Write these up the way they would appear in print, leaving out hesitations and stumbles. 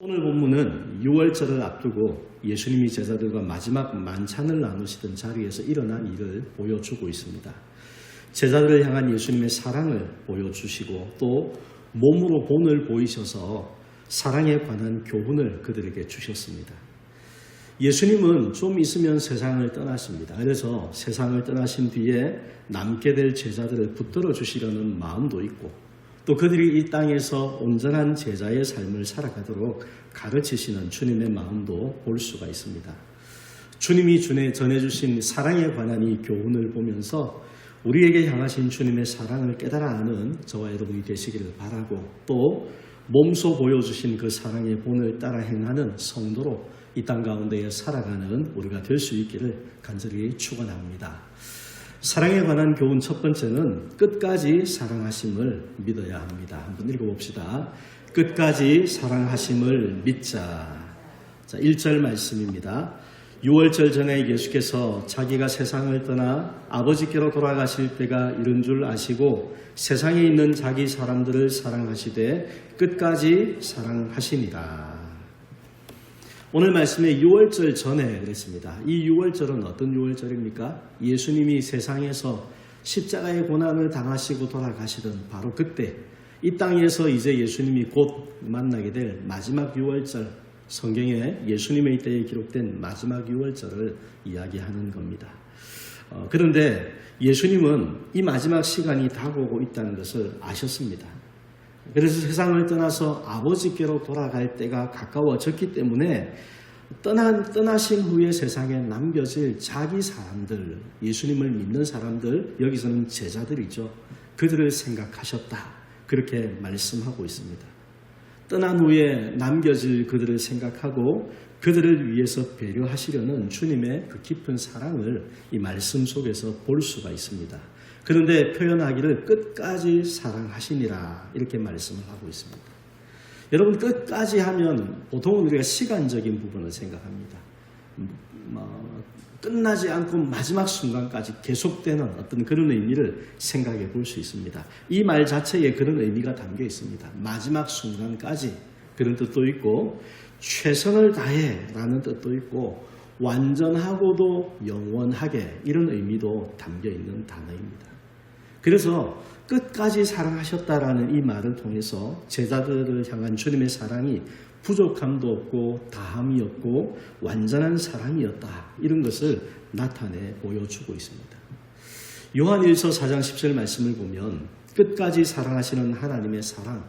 오늘 본문은 6월절을 앞두고 예수님이 제자들과 마지막 만찬을 나누시던 자리에서 일어난 일을 보여주고 있습니다. 제자들을 향한 예수님의 사랑을 보여주시고 또 몸으로 본을 보이셔서 사랑에 관한 교훈을 그들에게 주셨습니다. 예수님은 좀 있으면 세상을 떠나십니다. 그래서 세상을 떠나신 뒤에 남게 될 제자들을 붙들어 주시려는 마음도 있고 또 그들이 이 땅에서 온전한 제자의 삶을 살아가도록 가르치시는 주님의 마음도 볼 수가 있습니다. 주님이 전해주신 사랑에 관한 이 교훈을 보면서 우리에게 향하신 주님의 사랑을 깨달아 아는 저와 여러분이 되시기를 바라고 또 몸소 보여주신 그 사랑의 본을 따라 행하는 성도로 이 땅 가운데에 살아가는 우리가 될 수 있기를 간절히 축원합니다. 사랑에 관한 교훈 첫 번째는 끝까지 사랑하심을 믿어야 합니다. 한번 읽어봅시다. 끝까지 사랑하심을 믿자. 자, 1절 말씀입니다. 6월절 전에 예수께서 자기가 세상을 떠나 아버지께로 돌아가실 때가 이른 줄 아시고 세상에 있는 자기 사람들을 사랑하시되 끝까지 사랑하시니라. 오늘 말씀에 6월절 전에 그랬습니다. 이 6월절은 어떤 6월절입니까? 예수님이 세상에서 십자가의 고난을 당하시고 돌아가시던 바로 그때 이 땅에서 이제 예수님이 곧 만나게 될 마지막 6월절, 성경에 예수님의 때에 기록된 마지막 6월절을 이야기하는 겁니다. 그런데 예수님은 이 마지막 시간이 다가오고 있다는 것을 아셨습니다. 그래서 세상을 떠나서 아버지께로 돌아갈 때가 가까워졌기 때문에 떠나신 후에 세상에 남겨질 자기 사람들, 예수님을 믿는 사람들, 여기서는 제자들이죠. 그들을 생각하셨다. 그렇게 말씀하고 있습니다. 떠난 후에 남겨질 그들을 생각하고 그들을 위해서 배려하시려는 주님의 그 깊은 사랑을 이 말씀 속에서 볼 수가 있습니다. 그런데 표현하기를 끝까지 사랑하시니라 이렇게 말씀을 하고 있습니다. 여러분 끝까지 하면 보통은 우리가 시간적인 부분을 생각합니다. 끝나지 않고 마지막 순간까지 계속되는 어떤 그런 의미를 생각해 볼 수 있습니다. 이 말 자체에 그런 의미가 담겨 있습니다. 마지막 순간까지 그런 뜻도 있고 최선을 다해 라는 뜻도 있고 완전하고도 영원하게 이런 의미도 담겨 있는 단어입니다. 그래서 끝까지 사랑하셨다라는 이 말을 통해서 제자들을 향한 주님의 사랑이 부족함도 없고 다함이 없고 완전한 사랑이었다. 이런 것을 나타내 보여주고 있습니다. 요한 1서 4장 10절 말씀을 보면 끝까지 사랑하시는 하나님의 사랑,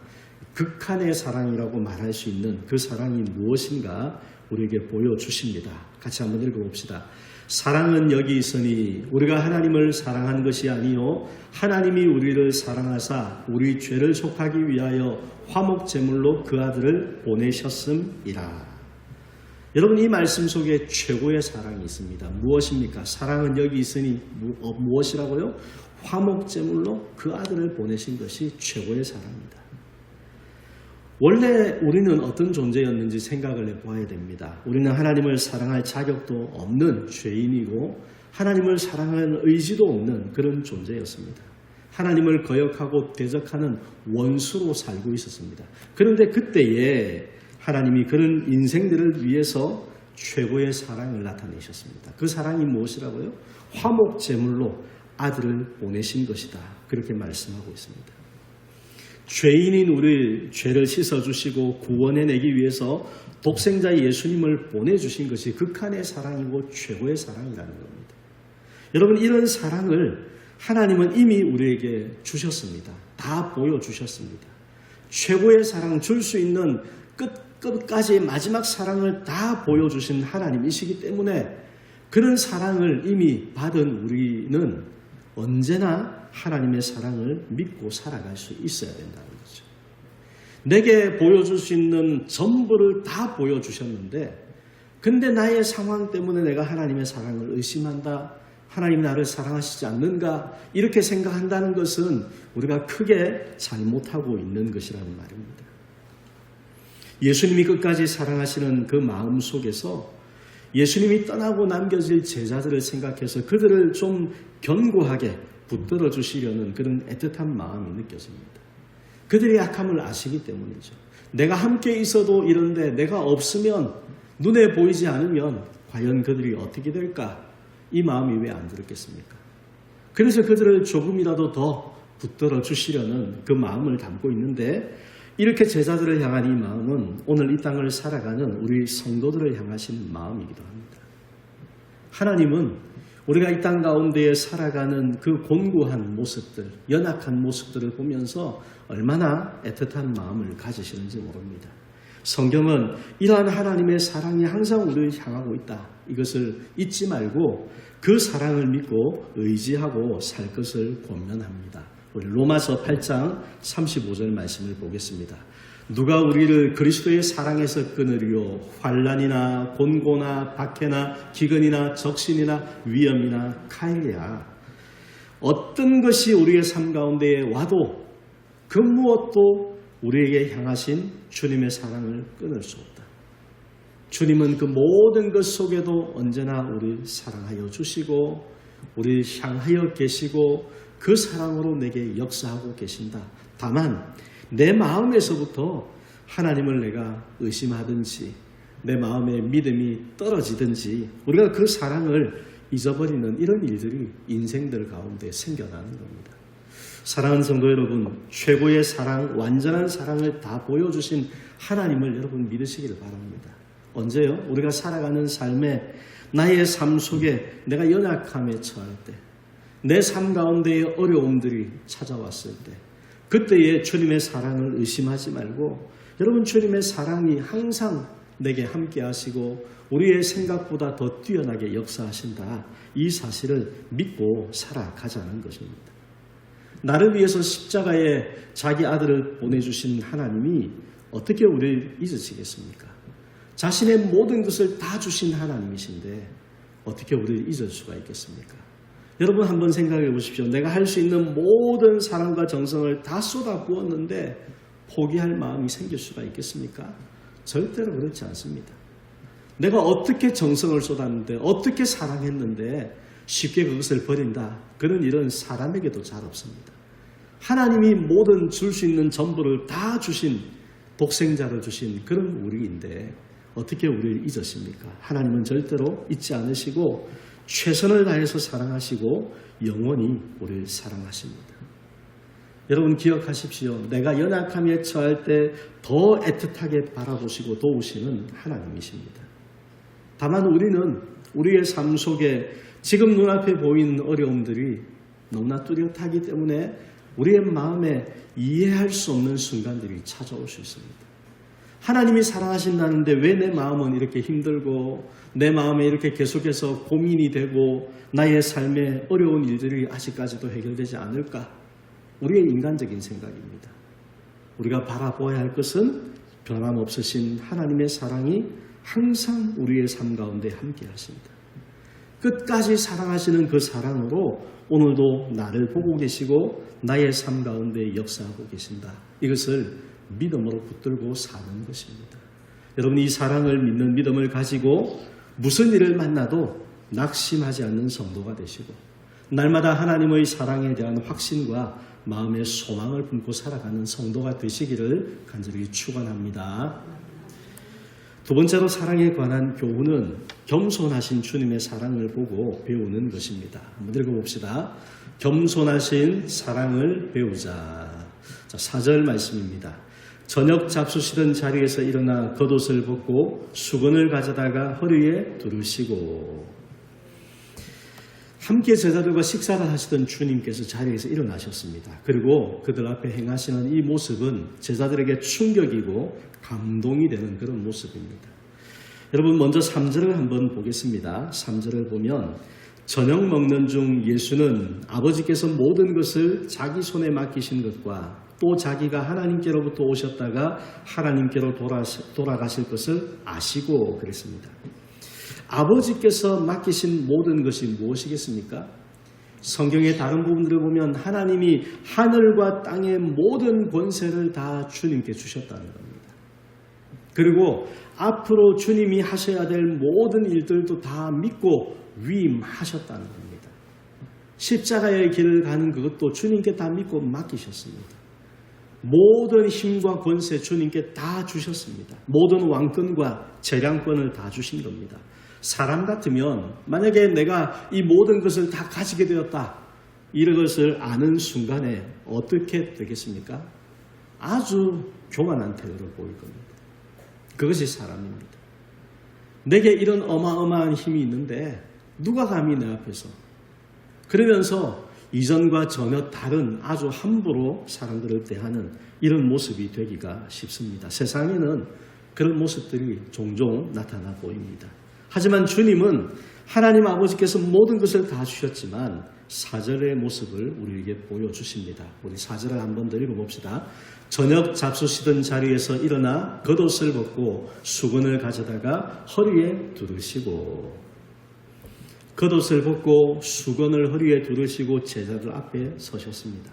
극한의 사랑이라고 말할 수 있는 그 사랑이 무엇인가 우리에게 보여주십니다. 같이 한번 읽어봅시다. 사랑은 여기 있으니 우리가 하나님을 사랑한 것이 아니요 하나님이 우리를 사랑하사 우리 죄를 속하기 위하여 화목제물로 그 아들을 보내셨음이라. 여러분 이 말씀 속에 최고의 사랑이 있습니다. 무엇입니까? 사랑은 여기 있으니 무엇이라고요? 화목제물로 그 아들을 보내신 것이 최고의 사랑입니다. 원래 우리는 어떤 존재였는지 생각을 해봐야 됩니다. 우리는 하나님을 사랑할 자격도 없는 죄인이고 하나님을 사랑하는 의지도 없는 그런 존재였습니다. 하나님을 거역하고 대적하는 원수로 살고 있었습니다. 그런데 그때에 하나님이 그런 인생들을 위해서 최고의 사랑을 나타내셨습니다. 그 사랑이 무엇이라고요? 화목제물로 아들을 보내신 것이다. 그렇게 말씀하고 있습니다. 죄인인 우리 죄를 씻어주시고 구원해내기 위해서 독생자 예수님을 보내주신 것이 극한의 사랑이고 최고의 사랑이라는 겁니다. 여러분 이런 사랑을 하나님은 이미 우리에게 주셨습니다. 다 보여주셨습니다. 최고의 사랑 줄 수 있는 끝까지의 마지막 사랑을 다 보여주신 하나님이시기 때문에 그런 사랑을 이미 받은 우리는 언제나 하나님의 사랑을 믿고 살아갈 수 있어야 된다는 거죠. 내게 보여줄 수 있는 전부를 다 보여주셨는데 근데 나의 상황 때문에 내가 하나님의 사랑을 의심한다. 하나님이 나를 사랑하시지 않는가? 이렇게 생각한다는 것은 우리가 크게 잘못하고 있는 것이라는 말입니다. 예수님이 끝까지 사랑하시는 그 마음 속에서 예수님이 떠나고 남겨질 제자들을 생각해서 그들을 좀 견고하게 붙들어 주시려는 그런 애틋한 마음이 느껴집니다. 그들의 약함을 아시기 때문이죠. 내가 함께 있어도 이런데 내가 없으면 눈에 보이지 않으면 과연 그들이 어떻게 될까? 이 마음이 왜 안 들었겠습니까? 그래서 그들을 조금이라도 더 붙들어 주시려는 그 마음을 담고 있는데 이렇게 제자들을 향한 이 마음은 오늘 이 땅을 살아가는 우리 성도들을 향하신 마음이기도 합니다. 하나님은 우리가 이 땅 가운데에 살아가는 그 곤고한 모습들, 연약한 모습들을 보면서 얼마나 애틋한 마음을 가지시는지 모릅니다. 성경은 이러한 하나님의 사랑이 항상 우리를 향하고 있다. 이것을 잊지 말고 그 사랑을 믿고 의지하고 살 것을 권면합니다. 우리 로마서 8장 35절 말씀을 보겠습니다. 누가 우리를 그리스도의 사랑에서 끊으리요? 환난이나 곤고나 박해나 기근이나 적신이나 위험이나 칼이야. 어떤 것이 우리의 삶 가운데에 와도 그 무엇도 우리에게 향하신 주님의 사랑을 끊을 수 없다. 주님은 그 모든 것 속에도 언제나 우리를 사랑하여 주시고 우리를 향하여 계시고 그 사랑으로 내게 역사하고 계신다. 다만 내 마음에서부터 하나님을 내가 의심하든지 내 마음의 믿음이 떨어지든지 우리가 그 사랑을 잊어버리는 이런 일들이 인생들 가운데 생겨나는 겁니다. 사랑하는 성도 여러분, 최고의 사랑, 완전한 사랑을 다 보여주신 하나님을 여러분 믿으시기를 바랍니다. 언제요? 우리가 살아가는 삶에 나의 삶 속에 내가 연약함에 처할 때, 내 삶 가운데의 어려움들이 찾아왔을 때, 그때에 주님의 사랑을 의심하지 말고 여러분 주님의 사랑이 항상 내게 함께 하시고 우리의 생각보다 더 뛰어나게 역사하신다. 이 사실을 믿고 살아가자는 것입니다. 나를 위해서 십자가에 자기 아들을 보내주신 하나님이 어떻게 우리를 잊으시겠습니까? 자신의 모든 것을 다 주신 하나님이신데 어떻게 우리를 잊을 수가 있겠습니까? 여러분 한번 생각해 보십시오. 내가 할 수 있는 모든 사랑과 정성을 다 쏟아부었는데 포기할 마음이 생길 수가 있겠습니까? 절대로 그렇지 않습니다. 내가 어떻게 정성을 쏟았는데 어떻게 사랑했는데 쉽게 그것을 버린다. 그런 일은 사람에게도 잘 없습니다. 하나님이 모든 줄 수 있는 전부를 다 주신 독생자를 주신 그런 우리인데 어떻게 우리를 잊으십니까? 하나님은 절대로 잊지 않으시고 최선을 다해서 사랑하시고 영원히 우리를 사랑하십니다. 여러분 기억하십시오. 내가 연약함에 처할 때 더 애틋하게 바라보시고 도우시는 하나님이십니다. 다만 우리는 우리의 삶 속에 지금 눈앞에 보이는 어려움들이 너무나 뚜렷하기 때문에 우리의 마음에 이해할 수 없는 순간들이 찾아올 수 있습니다. 하나님이 사랑하신다는데 왜 내 마음은 이렇게 힘들고 내 마음에 이렇게 계속해서 고민이 되고 나의 삶에 어려운 일들이 아직까지도 해결되지 않을까? 우리의 인간적인 생각입니다. 우리가 바라보아야 할 것은 변함없으신 하나님의 사랑이 항상 우리의 삶 가운데 함께 하십니다. 끝까지 사랑하시는 그 사랑으로 오늘도 나를 보고 계시고 나의 삶 가운데 역사하고 계신다. 이것을 믿음으로 붙들고 사는 것입니다. 여러분 이 사랑을 믿는 믿음을 가지고 무슨 일을 만나도 낙심하지 않는 성도가 되시고 날마다 하나님의 사랑에 대한 확신과 마음의 소망을 품고 살아가는 성도가 되시기를 간절히 축원합니다. 두 번째로 사랑에 관한 교훈은 겸손하신 주님의 사랑을 보고 배우는 것입니다. 한번 읽어봅시다. 겸손하신 사랑을 배우자. 자, 4절 말씀입니다. 저녁 잡수시던 자리에서 일어나 겉옷을 벗고 수건을 가져다가 허리에 두르시고. 함께 제자들과 식사를 하시던 주님께서 자리에서 일어나셨습니다. 그리고 그들 앞에 행하시는 이 모습은 제자들에게 충격이고 감동이 되는 그런 모습입니다. 여러분 먼저 3절을 한번 보겠습니다. 3절을 보면 저녁 먹는 중 예수는 아버지께서 모든 것을 자기 손에 맡기신 것과 또 자기가 하나님께로부터 오셨다가 하나님께로 돌아가실 것을 아시고 그랬습니다. 아버지께서 맡기신 모든 것이 무엇이겠습니까? 성경의 다른 부분들을 보면 하나님이 하늘과 땅의 모든 권세를 다 주님께 주셨다는 겁니다. 그리고 앞으로 주님이 하셔야 될 모든 일들도 다 믿고 위임하셨다는 겁니다. 십자가의 길을 가는 그것도 주님께 다 믿고 맡기셨습니다. 모든 힘과 권세 주님께 다 주셨습니다. 모든 왕권과 재량권을 다 주신 겁니다. 사람 같으면 만약에 내가 이 모든 것을 다 가지게 되었다, 이런 것을 아는 순간에 어떻게 되겠습니까? 아주 교만한 태도를 보일 겁니다. 그것이 사람입니다. 내게 이런 어마어마한 힘이 있는데 누가 감히 내 앞에서, 그러면서 이전과 전혀 다른 아주 함부로 사람들을 대하는 이런 모습이 되기가 쉽습니다. 세상에는 그런 모습들이 종종 나타나 보입니다. 하지만 주님은 하나님 아버지께서 모든 것을 다 주셨지만 4절의 모습을 우리에게 보여주십니다. 우리 4절을 한번 더 읽어봅시다. 저녁 잡수시던 자리에서 일어나 겉옷을 벗고 수건을 가져다가 허리에 두르시고, 겉옷을 벗고 수건을 허리에 두르시고 제자들 앞에 서셨습니다.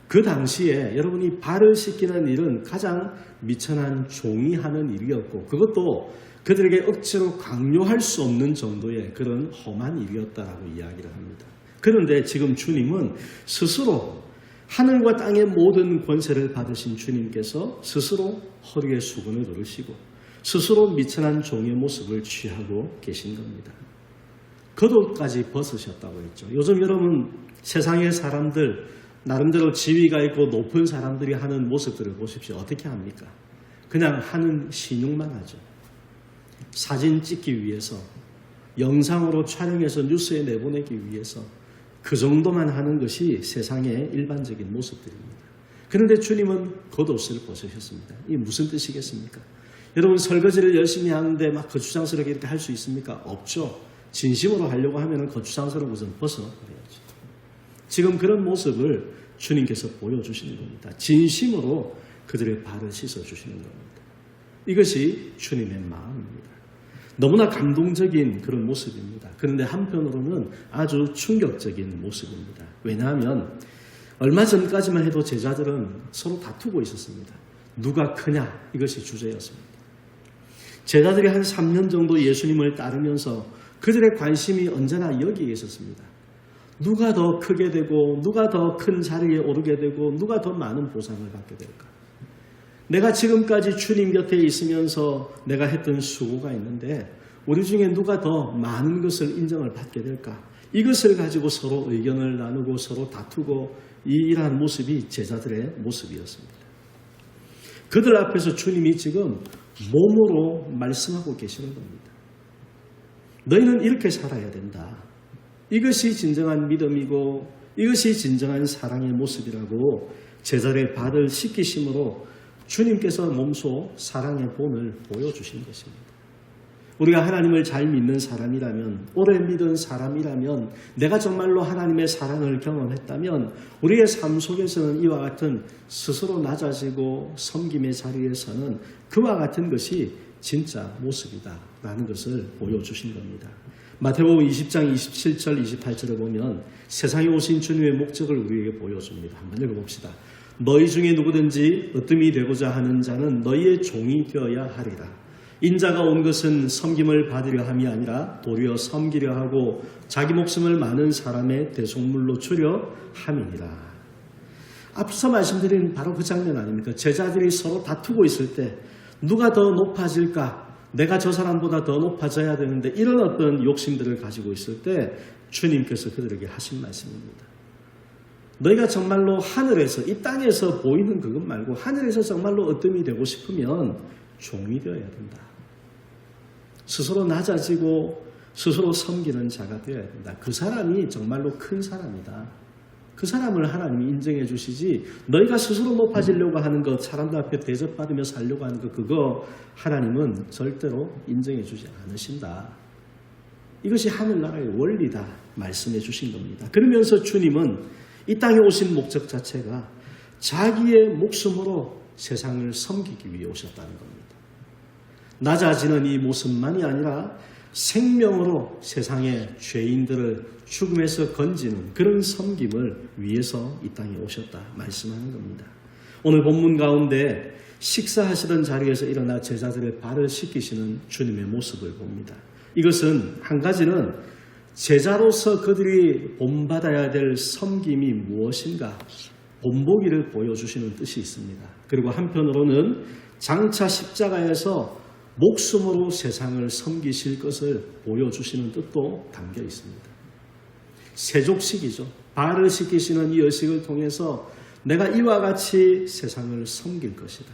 그 당시에 여러분이 발을 씻기는 일은 가장 미천한 종이 하는 일이었고, 그것도 그들에게 억지로 강요할 수 없는 정도의 그런 험한 일이었다라고 이야기를 합니다. 그런데 지금 주님은 스스로 하늘과 땅의 모든 권세를 받으신 주님께서 스스로 허리에 수건을 두르시고 스스로 미천한 종의 모습을 취하고 계신 겁니다. 겉옷까지 벗으셨다고 했죠. 요즘 여러분 세상의 사람들, 나름대로 지위가 있고 높은 사람들이 하는 모습들을 보십시오. 어떻게 합니까? 그냥 하는 신용만 하죠. 사진 찍기 위해서, 영상으로 촬영해서 뉴스에 내보내기 위해서 그 정도만 하는 것이 세상의 일반적인 모습들입니다. 그런데 주님은 겉옷을 벗으셨습니다. 이게 무슨 뜻이겠습니까? 여러분 설거지를 열심히 하는데 막 거추장스럽게 이렇게 할 수 있습니까? 없죠. 진심으로 하려고 하면 거추장스러운 것은 벗어버려야죠. 지금 그런 모습을 주님께서 보여주시는 겁니다. 진심으로 그들의 발을 씻어주시는 겁니다. 이것이 주님의 마음입니다. 너무나 감동적인 그런 모습입니다. 그런데 한편으로는 아주 충격적인 모습입니다. 왜냐하면 얼마 전까지만 해도 제자들은 서로 다투고 있었습니다. 누가 크냐, 이것이 주제였습니다. 제자들이 한 3년 정도 예수님을 따르면서 그들의 관심이 언제나 여기에 있었습니다. 누가 더 크게 되고 누가 더 큰 자리에 오르게 되고 누가 더 많은 보상을 받게 될까? 내가 지금까지 주님 곁에 있으면서 내가 했던 수고가 있는데 우리 중에 누가 더 많은 것을 인정을 받게 될까? 이것을 가지고 서로 의견을 나누고 서로 다투고 이러한 모습이 제자들의 모습이었습니다. 그들 앞에서 주님이 지금 몸으로 말씀하고 계시는 겁니다. 너희는 이렇게 살아야 된다. 이것이 진정한 믿음이고 이것이 진정한 사랑의 모습이라고 제자들의 발을 씻기심으로 주님께서 몸소 사랑의 본을 보여주신 것입니다. 우리가 하나님을 잘 믿는 사람이라면, 오래 믿은 사람이라면, 내가 정말로 하나님의 사랑을 경험했다면 우리의 삶 속에서는 이와 같은 스스로 낮아지고 섬김의 자리에서는 그와 같은 것이 진짜 모습이다라는 것을 보여주신 겁니다. 마태복음 20장 27절 28절을 보면 세상에 오신 주님의 목적을 우리에게 보여줍니다. 한번 읽어봅시다. 너희 중에 누구든지 으뜸이 되고자 하는 자는 너희의 종이 되어야 하리라. 인자가 온 것은 섬김을 받으려 함이 아니라 도리어 섬기려 하고 자기 목숨을 많은 사람의 대속물로 주려 함이니라. 앞서 말씀드린 바로 그 장면 아닙니까? 제자들이 서로 다투고 있을 때 누가 더 높아질까? 내가 저 사람보다 더 높아져야 되는데 이런 어떤 욕심들을 가지고 있을 때 주님께서 그들에게 하신 말씀입니다. 너희가 정말로 하늘에서, 이 땅에서 보이는 그것 말고 하늘에서 정말로 어뜸이 되고 싶으면 종이 되어야 된다. 스스로 낮아지고 스스로 섬기는 자가 되어야 된다. 그 사람이 정말로 큰 사람이다. 그 사람을 하나님이 인정해 주시지, 너희가 스스로 높아지려고 하는 것, 사람들 앞에 대접받으며 살려고 하는 것, 그거 하나님은 절대로 인정해 주지 않으신다. 이것이 하늘나라의 원리다 말씀해 주신 겁니다. 그러면서 주님은 이 땅에 오신 목적 자체가 자기의 목숨으로 세상을 섬기기 위해 오셨다는 겁니다. 낮아지는 이 모습만이 아니라 생명으로 세상의 죄인들을 죽음에서 건지는 그런 섬김을 위해서 이 땅에 오셨다 말씀하는 겁니다. 오늘 본문 가운데 식사하시던 자리에서 일어나 제자들의 발을 씻기시는 주님의 모습을 봅니다. 이것은 한 가지는 제자로서 그들이 본받아야 될 섬김이 무엇인가, 본보기를 보여주시는 뜻이 있습니다. 그리고 한편으로는 장차 십자가에서 목숨으로 세상을 섬기실 것을 보여주시는 뜻도 담겨 있습니다. 세족식이죠. 발을 씻기시는 이 의식을 통해서 내가 이와 같이 세상을 섬길 것이다.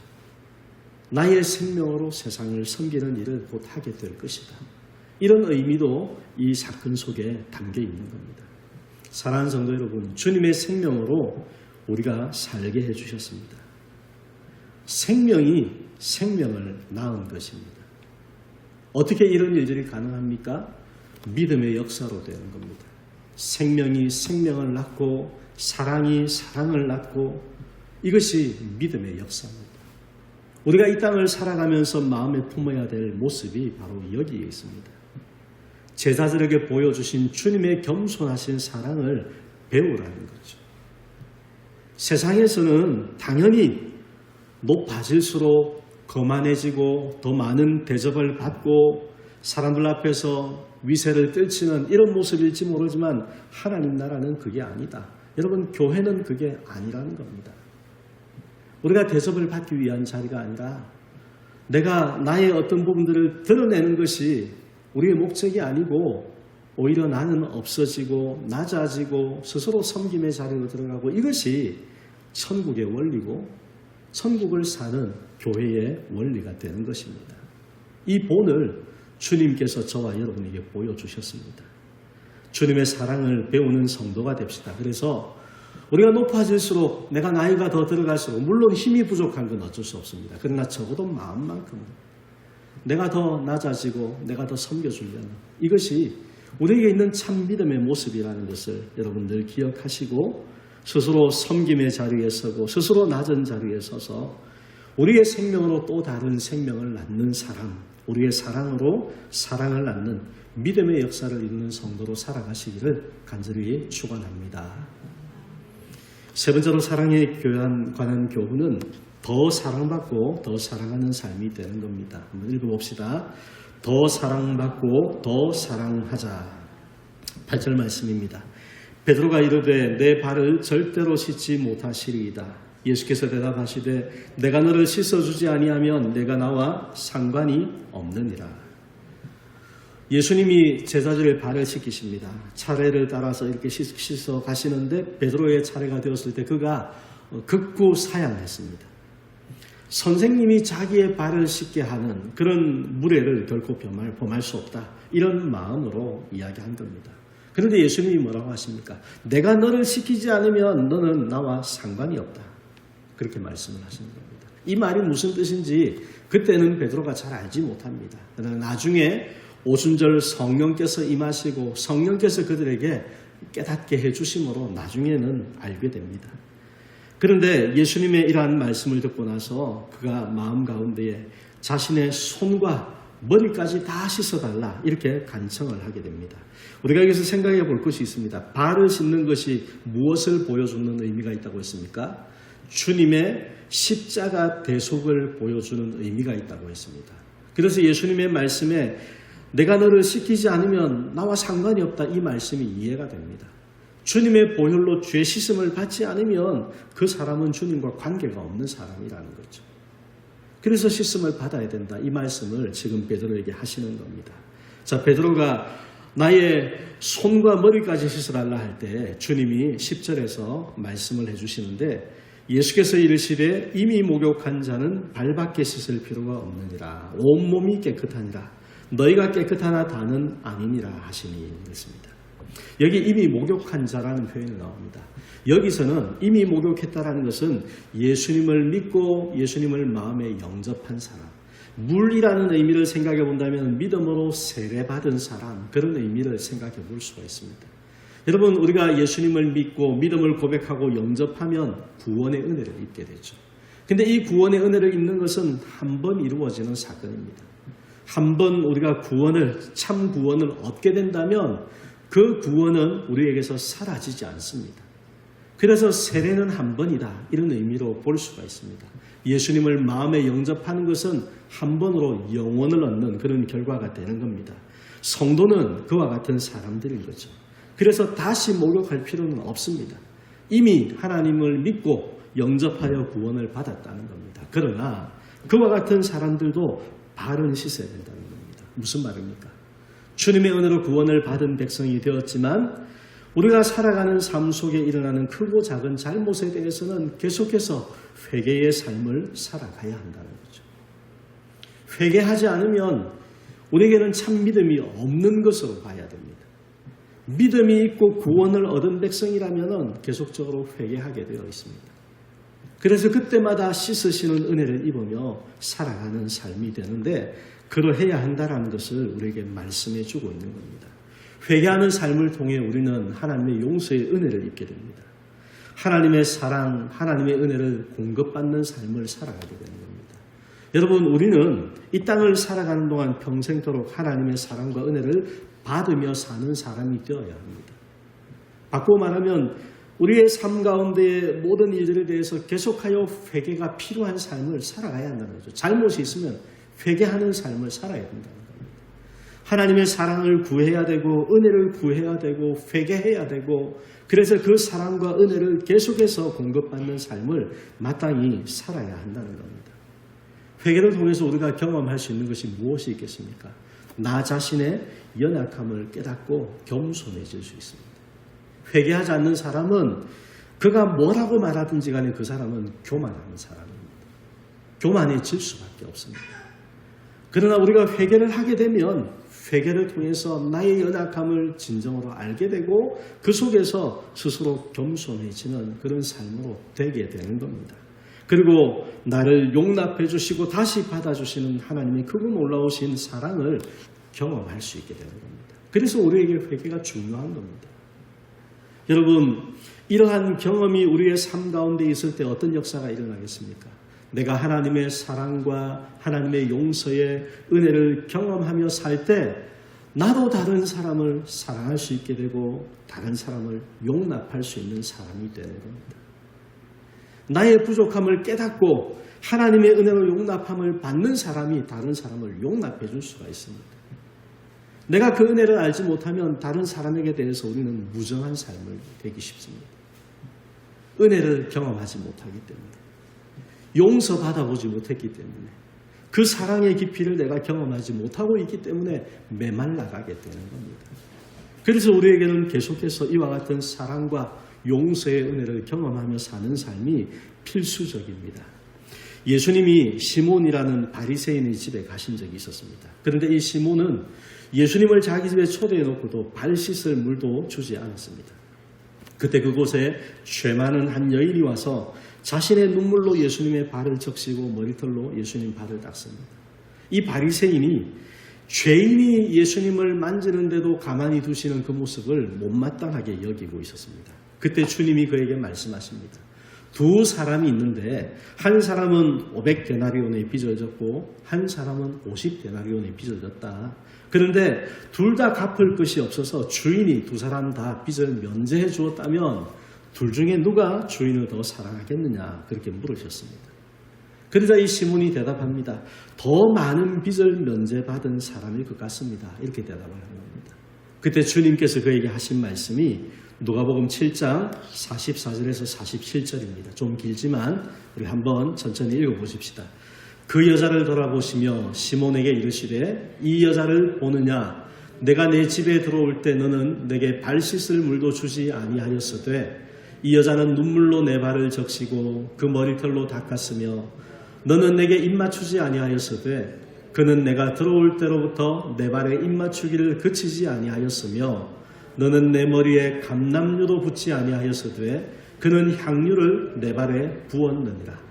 나의 생명으로 세상을 섬기는 일을 곧 하게 될 것이다. 이런 의미도 이 사건 속에 담겨 있는 겁니다. 사랑하는 성도 여러분, 주님의 생명으로 우리가 살게 해주셨습니다. 생명이 생명을 낳은 것입니다. 어떻게 이런 일들이 가능합니까? 믿음의 역사로 되는 겁니다. 생명이 생명을 낳고 사랑이 사랑을 낳고 이것이 믿음의 역사입니다. 우리가 이 땅을 살아가면서 마음에 품어야 될 모습이 바로 여기에 있습니다. 제자들에게 보여주신 주님의 겸손하신 사랑을 배우라는 거죠. 세상에서는 당연히 높아질수록 거만해지고 더 많은 대접을 받고 사람들 앞에서 위세를 떨치는 이런 모습일지 모르지만 하나님 나라는 그게 아니다. 여러분, 교회는 그게 아니라는 겁니다. 우리가 대접을 받기 위한 자리가 아니라 내가 나의 어떤 부분들을 드러내는 것이 우리의 목적이 아니고 오히려 나는 없어지고 낮아지고 스스로 섬김의 자리로 들어가고 이것이 천국의 원리고 천국을 사는 교회의 원리가 되는 것입니다. 이 본을 주님께서 저와 여러분에게 보여주셨습니다. 주님의 사랑을 배우는 성도가 됩시다. 그래서 우리가 높아질수록 내가 나이가 더 들어갈수록 물론 힘이 부족한 건 어쩔 수 없습니다. 그러나 적어도 마음만큼은 내가 더 낮아지고 내가 더 섬겨주려는 이것이 우리에게 있는 참 믿음의 모습이라는 것을 여러분들 기억하시고 스스로 섬김의 자리에 서고 스스로 낮은 자리에 서서 우리의 생명으로 또 다른 생명을 낳는 사람, 우리의 사랑으로 사랑을 낳는 믿음의 역사를 이루는 성도로 살아가시기를 간절히 축원합니다. 세 번째로 사랑에 관한 교훈은 더 사랑받고 더 사랑하는 삶이 되는 겁니다. 한번 읽어봅시다. 더 사랑받고 더 사랑하자. 8절 말씀입니다. 베드로가 이르되 내 발을 절대로 씻지 못하시리이다. 예수께서 대답하시되 내가 너를 씻어주지 아니하면 내가 나와 상관이 없느니라. 예수님이 제자들의 발을 씻기십니다. 차례를 따라서 이렇게 씻어 가시는데 베드로의 차례가 되었을 때 그가 극구사양했습니다. 선생님이 자기의 발을 씻게 하는 그런 무례를 결코 범할 수 없다. 이런 마음으로 이야기한 겁니다. 그런데 예수님이 뭐라고 하십니까? 내가 너를 씻기지 않으면 너는 나와 상관이 없다. 그렇게 말씀을 하시는 겁니다. 이 말이 무슨 뜻인지 그때는 베드로가 잘 알지 못합니다. 그러나 나중에 오순절 성령께서 임하시고 성령께서 그들에게 깨닫게 해주심으로 나중에는 알게 됩니다. 그런데 예수님의 이러한 말씀을 듣고 나서 그가 마음 가운데에 자신의 손과 머리까지 다 씻어달라 이렇게 간청을 하게 됩니다. 우리가 여기서 생각해 볼 것이 있습니다. 발을 씻는 것이 무엇을 보여주는 의미가 있다고 했습니까? 주님의 십자가 대속을 보여주는 의미가 있다고 했습니다. 그래서 예수님의 말씀에 내가 너를 씻기지 않으면 나와 상관이 없다 이 말씀이 이해가 됩니다. 주님의 보혈로 죄 씻음을 받지 않으면 그 사람은 주님과 관계가 없는 사람이라는 거죠. 그래서 씻음을 받아야 된다. 이 말씀을 지금 베드로에게 하시는 겁니다. 자, 베드로가 나의 손과 머리까지 씻어달라 할 때 주님이 10절에서 말씀을 해주시는데 예수께서 이르시되 이미 목욕한 자는 발밖에 씻을 필요가 없느니라. 온몸이 깨끗하니라. 너희가 깨끗하나 다는 아니니라 하시니 그랬습니다. 여기 이미 목욕한 자라는 표현이 나옵니다. 여기서는 이미 목욕했다라는 것은 예수님을 믿고 예수님을 마음에 영접한 사람, 물이라는 의미를 생각해 본다면 믿음으로 세례받은 사람, 그런 의미를 생각해 볼 수가 있습니다. 여러분, 우리가 예수님을 믿고 믿음을 고백하고 영접하면 구원의 은혜를 입게 되죠. 근데 이 구원의 은혜를 입는 것은 한 번 이루어지는 사건입니다. 한 번 우리가 참 구원을 얻게 된다면 그 구원은 우리에게서 사라지지 않습니다. 그래서 세례는 한 번이다. 이런 의미로 볼 수가 있습니다. 예수님을 마음에 영접하는 것은 한 번으로 영원을 얻는 그런 결과가 되는 겁니다. 성도는 그와 같은 사람들인 거죠. 그래서 다시 목욕할 필요는 없습니다. 이미 하나님을 믿고 영접하여 구원을 받았다는 겁니다. 그러나 그와 같은 사람들도 발은 씻어야 된다는 겁니다. 무슨 말입니까? 주님의 은혜로 구원을 받은 백성이 되었지만 우리가 살아가는 삶 속에 일어나는 크고 작은 잘못에 대해서는 계속해서 회개의 삶을 살아가야 한다는 거죠. 회개하지 않으면 우리에게는 참 믿음이 없는 것으로 봐야 됩니다. 믿음이 있고 구원을 얻은 백성이라면 계속적으로 회개하게 되어 있습니다. 그래서 그때마다 씻으시는 은혜를 입으며 살아가는 삶이 되는데 그러해야 한다는 것을 우리에게 말씀해 주고 있는 겁니다. 회개하는 삶을 통해 우리는 하나님의 용서의 은혜를 입게 됩니다. 하나님의 사랑, 하나님의 은혜를 공급받는 삶을 살아가게 되는 겁니다. 여러분, 우리는 이 땅을 살아가는 동안 평생토록 하나님의 사랑과 은혜를 받으며 사는 사람이 되어야 합니다. 바꾸어 말하면 우리의 삶 가운데의 모든 일들에 대해서 계속하여 회개가 필요한 삶을 살아가야 한다는 거죠. 잘못이 있으면 회개하는 삶을 살아야 된다는 겁니다. 하나님의 사랑을 구해야 되고 은혜를 구해야 되고 회개해야 되고 그래서 그 사랑과 은혜를 계속해서 공급받는 삶을 마땅히 살아야 한다는 겁니다. 회개를 통해서 우리가 경험할 수 있는 것이 무엇이 있겠습니까? 나 자신의 연약함을 깨닫고 겸손해질 수 있습니다. 회개하지 않는 사람은 그가 뭐라고 말하든지 간에 그 사람은 교만하는 사람입니다. 교만해질 수밖에 없습니다. 그러나 우리가 회개를 하게 되면 회개를 통해서 나의 연약함을 진정으로 알게 되고 그 속에서 스스로 겸손해지는 그런 삶으로 되게 되는 겁니다. 그리고 나를 용납해 주시고 다시 받아주시는 하나님의 크고 놀라우신 사랑을 경험할 수 있게 되는 겁니다. 그래서 우리에게 회개가 중요한 겁니다. 여러분, 이러한 경험이 우리의 삶 가운데 있을 때 어떤 역사가 일어나겠습니까? 내가 하나님의 사랑과 하나님의 용서의 은혜를 경험하며 살 때 나도 다른 사람을 사랑할 수 있게 되고 다른 사람을 용납할 수 있는 사람이 되는 겁니다. 나의 부족함을 깨닫고 하나님의 은혜로 용납함을 받는 사람이 다른 사람을 용납해 줄 수가 있습니다. 내가 그 은혜를 알지 못하면 다른 사람에게 대해서 우리는 무정한 삶을 되기 쉽습니다. 은혜를 경험하지 못하기 때문에 용서받아보지 못했기 때문에 그 사랑의 깊이를 내가 경험하지 못하고 있기 때문에 메말라가게 되는 겁니다. 그래서 우리에게는 계속해서 이와 같은 사랑과 용서의 은혜를 경험하며 사는 삶이 필수적입니다. 예수님이 시몬이라는 바리새인의 집에 가신 적이 있었습니다. 그런데 이 시몬은 예수님을 자기 집에 초대해 놓고도 발 씻을 물도 주지 않았습니다. 그때 그곳에 죄 많은 한 여인이 와서 자신의 눈물로 예수님의 발을 적시고 머리털로 예수님 발을 닦습니다. 이 바리새인이 죄인이 예수님을 만지는데도 가만히 두시는 그 모습을 못마땅하게 여기고 있었습니다. 그때 주님이 그에게 말씀하십니다. 두 사람이 있는데 한 사람은 500데나리온에 빚을 졌고 한 사람은 50데나리온에 빚을 졌다. 그런데 둘 다 갚을 것이 없어서 주인이 두 사람 다 빚을 면제해 주었다면 둘 중에 누가 주인을 더 사랑하겠느냐 그렇게 물으셨습니다. 그러자 이 시몬이 대답합니다. 더 많은 빚을 면제받은 사람일 것 같습니다. 이렇게 대답을 하는 겁니다. 그때 주님께서 그에게 하신 말씀이 누가복음 7장 44절에서 47절입니다. 좀 길지만 우리 한번 천천히 읽어보십시다. 그 여자를 돌아보시며 시몬에게 이르시되 이 여자를 보느냐 내가 내 집에 들어올 때 너는 내게 발 씻을 물도 주지 아니하였으되 이 여자는 눈물로 내 발을 적시고 그 머리털로 닦았으며 너는 내게 입맞추지 아니하였으되 그는 내가 들어올 때로부터 내 발에 입맞추기를 그치지 아니하였으며 너는 내 머리에 감람류도 붓지 아니하였으되 그는 향유를 내 발에 부었느니라.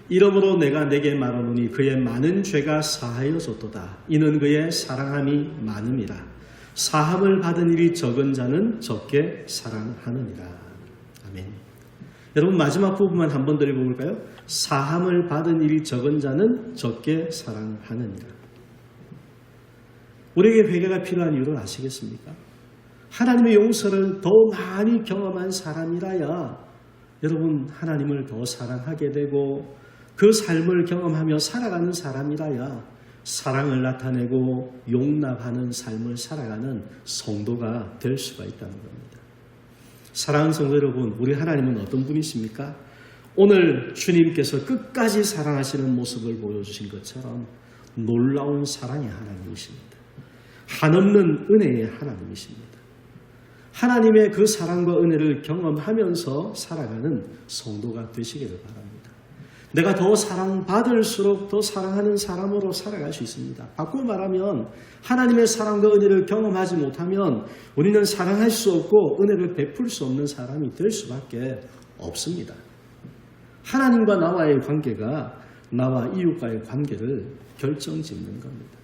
이러므로 내가 내게 말하노니 그의 많은 죄가 사하여졌도다. 이는 그의 사랑함이 많음이라. 사함을 받은 일이 적은 자는 적게 사랑하느니라. 아멘. 여러분 마지막 부분만 한 번 더 읽어볼까요? 사함을 받은 일이 적은 자는 적게 사랑하느니라. 우리에게 회개가 필요한 이유를 아시겠습니까? 하나님의 용서를 더 많이 경험한 사람이라야 여러분 하나님을 더 사랑하게 되고 그 삶을 경험하며 살아가는 사람이라야 사랑을 나타내고 용납하는 삶을 살아가는 성도가 될 수가 있다는 겁니다. 사랑하는 성도 여러분, 우리 하나님은 어떤 분이십니까? 오늘 주님께서 끝까지 사랑하시는 모습을 보여주신 것처럼 놀라운 사랑의 하나님이십니다. 한없는 은혜의 하나님이십니다. 하나님의 그 사랑과 은혜를 경험하면서 살아가는 성도가 되시기를 바랍니다. 내가 더 사랑받을수록 더 사랑하는 사람으로 살아갈 수 있습니다. 바꾸어 말하면 하나님의 사랑과 은혜를 경험하지 못하면 우리는 사랑할 수 없고 은혜를 베풀 수 없는 사람이 될 수밖에 없습니다. 하나님과 나와의 관계가 나와 이웃과의 관계를 결정짓는 겁니다.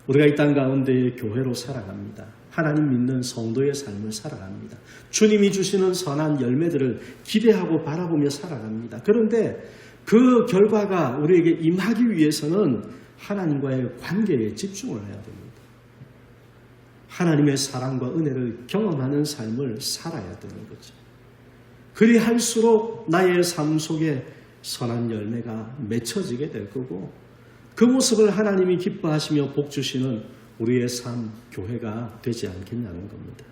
우리가 이 땅 가운데의 교회로 살아갑니다. 하나님 믿는 성도의 삶을 살아갑니다. 주님이 주시는 선한 열매들을 기대하고 바라보며 살아갑니다. 그런데 그 결과가 우리에게 임하기 위해서는 하나님과의 관계에 집중을 해야 됩니다. 하나님의 사랑과 은혜를 경험하는 삶을 살아야 되는 거죠. 그리할수록 나의 삶 속에 선한 열매가 맺혀지게 될 거고 그 모습을 하나님이 기뻐하시며 복 주시는 우리의 삶, 교회가 되지 않겠냐는 겁니다.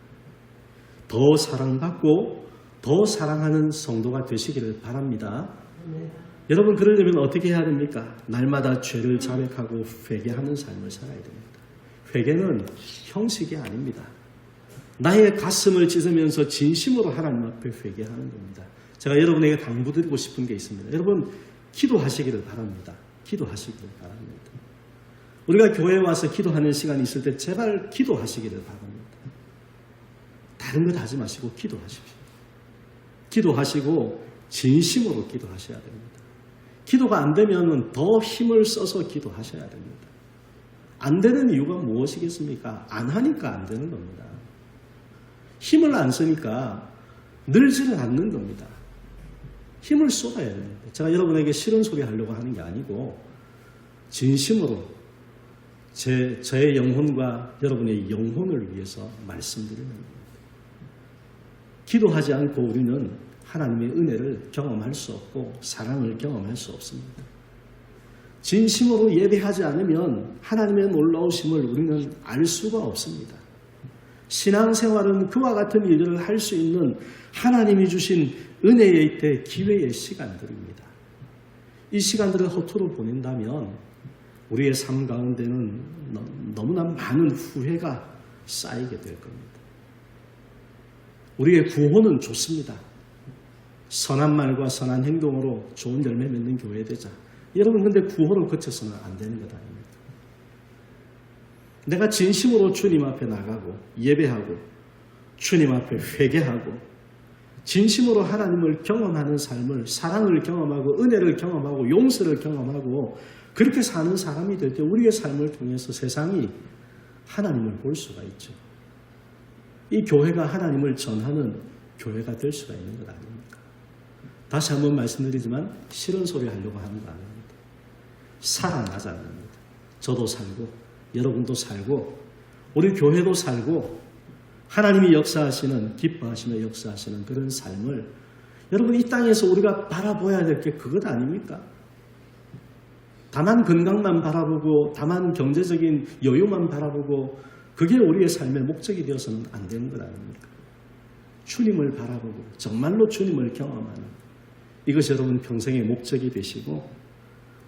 더 사랑받고 더 사랑하는 성도가 되시기를 바랍니다. 여러분, 그러려면 어떻게 해야 됩니까? 날마다 죄를 자백하고 회개하는 삶을 살아야 됩니다. 회개는 형식이 아닙니다. 나의 가슴을 찢으면서 진심으로 하나님 앞에 회개하는 겁니다. 제가 여러분에게 당부드리고 싶은 게 있습니다. 여러분, 기도하시기를 바랍니다. 기도하시기를 바랍니다. 우리가 교회에 와서 기도하는 시간이 있을 때 제발 기도하시기를 바랍니다. 다른 것 하지 마시고 기도하십시오. 기도하시고 진심으로 기도하셔야 됩니다. 기도가 안 되면 더 힘을 써서 기도하셔야 됩니다. 안 되는 이유가 무엇이겠습니까? 안 하니까 안 되는 겁니다. 힘을 안 쓰니까 늘지는 않는 겁니다. 힘을 쏟아야 됩니다. 제가 여러분에게 싫은 소리 하려고 하는 게 아니고 진심으로 저의 영혼과 여러분의 영혼을 위해서 말씀드리는 겁니다. 기도하지 않고 우리는 하나님의 은혜를 경험할 수 없고 사랑을 경험할 수 없습니다. 진심으로 예배하지 않으면 하나님의 놀라우심을 우리는 알 수가 없습니다. 신앙생활은 그와 같은 일들을 할 수 있는 하나님이 주신 은혜의 때 기회의 시간들입니다. 이 시간들을 허투루 보낸다면 우리의 삶 가운데는 너무나 많은 후회가 쌓이게 될 겁니다. 우리의 구원은 좋습니다. 선한 말과 선한 행동으로 좋은 열매 맺는 교회 되자. 여러분, 근데 구원을 거쳐서는 안 되는 것 아닙니까? 내가 진심으로 주님 앞에 나가고 예배하고 주님 앞에 회개하고 진심으로 하나님을 경험하는 삶을, 사랑을 경험하고 은혜를 경험하고 용서를 경험하고 그렇게 사는 사람이 될 때 우리의 삶을 통해서 세상이 하나님을 볼 수가 있죠. 이 교회가 하나님을 전하는 교회가 될 수가 있는 것 아닙니까? 다시 한번 말씀드리지만 싫은 소리 하려고 하는 거 아닙니다. 살아나자는 겁니다. 저도 살고 여러분도 살고 우리 교회도 살고 하나님이 역사하시는, 기뻐하시며 역사하시는 그런 삶을 여러분 이 땅에서 우리가 바라봐야 될 게 그것 아닙니까? 다만 건강만 바라보고 다만 경제적인 여유만 바라보고 그게 우리의 삶의 목적이 되어서는 안 되는 것 아닙니까? 주님을 바라보고 정말로 주님을 경험하는 이것이 여러분 평생의 목적이 되시고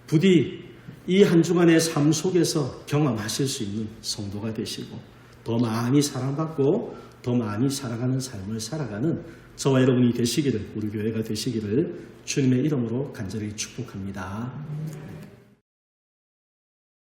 부디 이 한 주간의 삶 속에서 경험하실 수 있는 성도가 되시고 더 많이 사랑받고 더 많이 살아가는 삶을 살아가는 저와 여러분이 되시기를, 우리 교회가 되시기를 주님의 이름으로 간절히 축복합니다.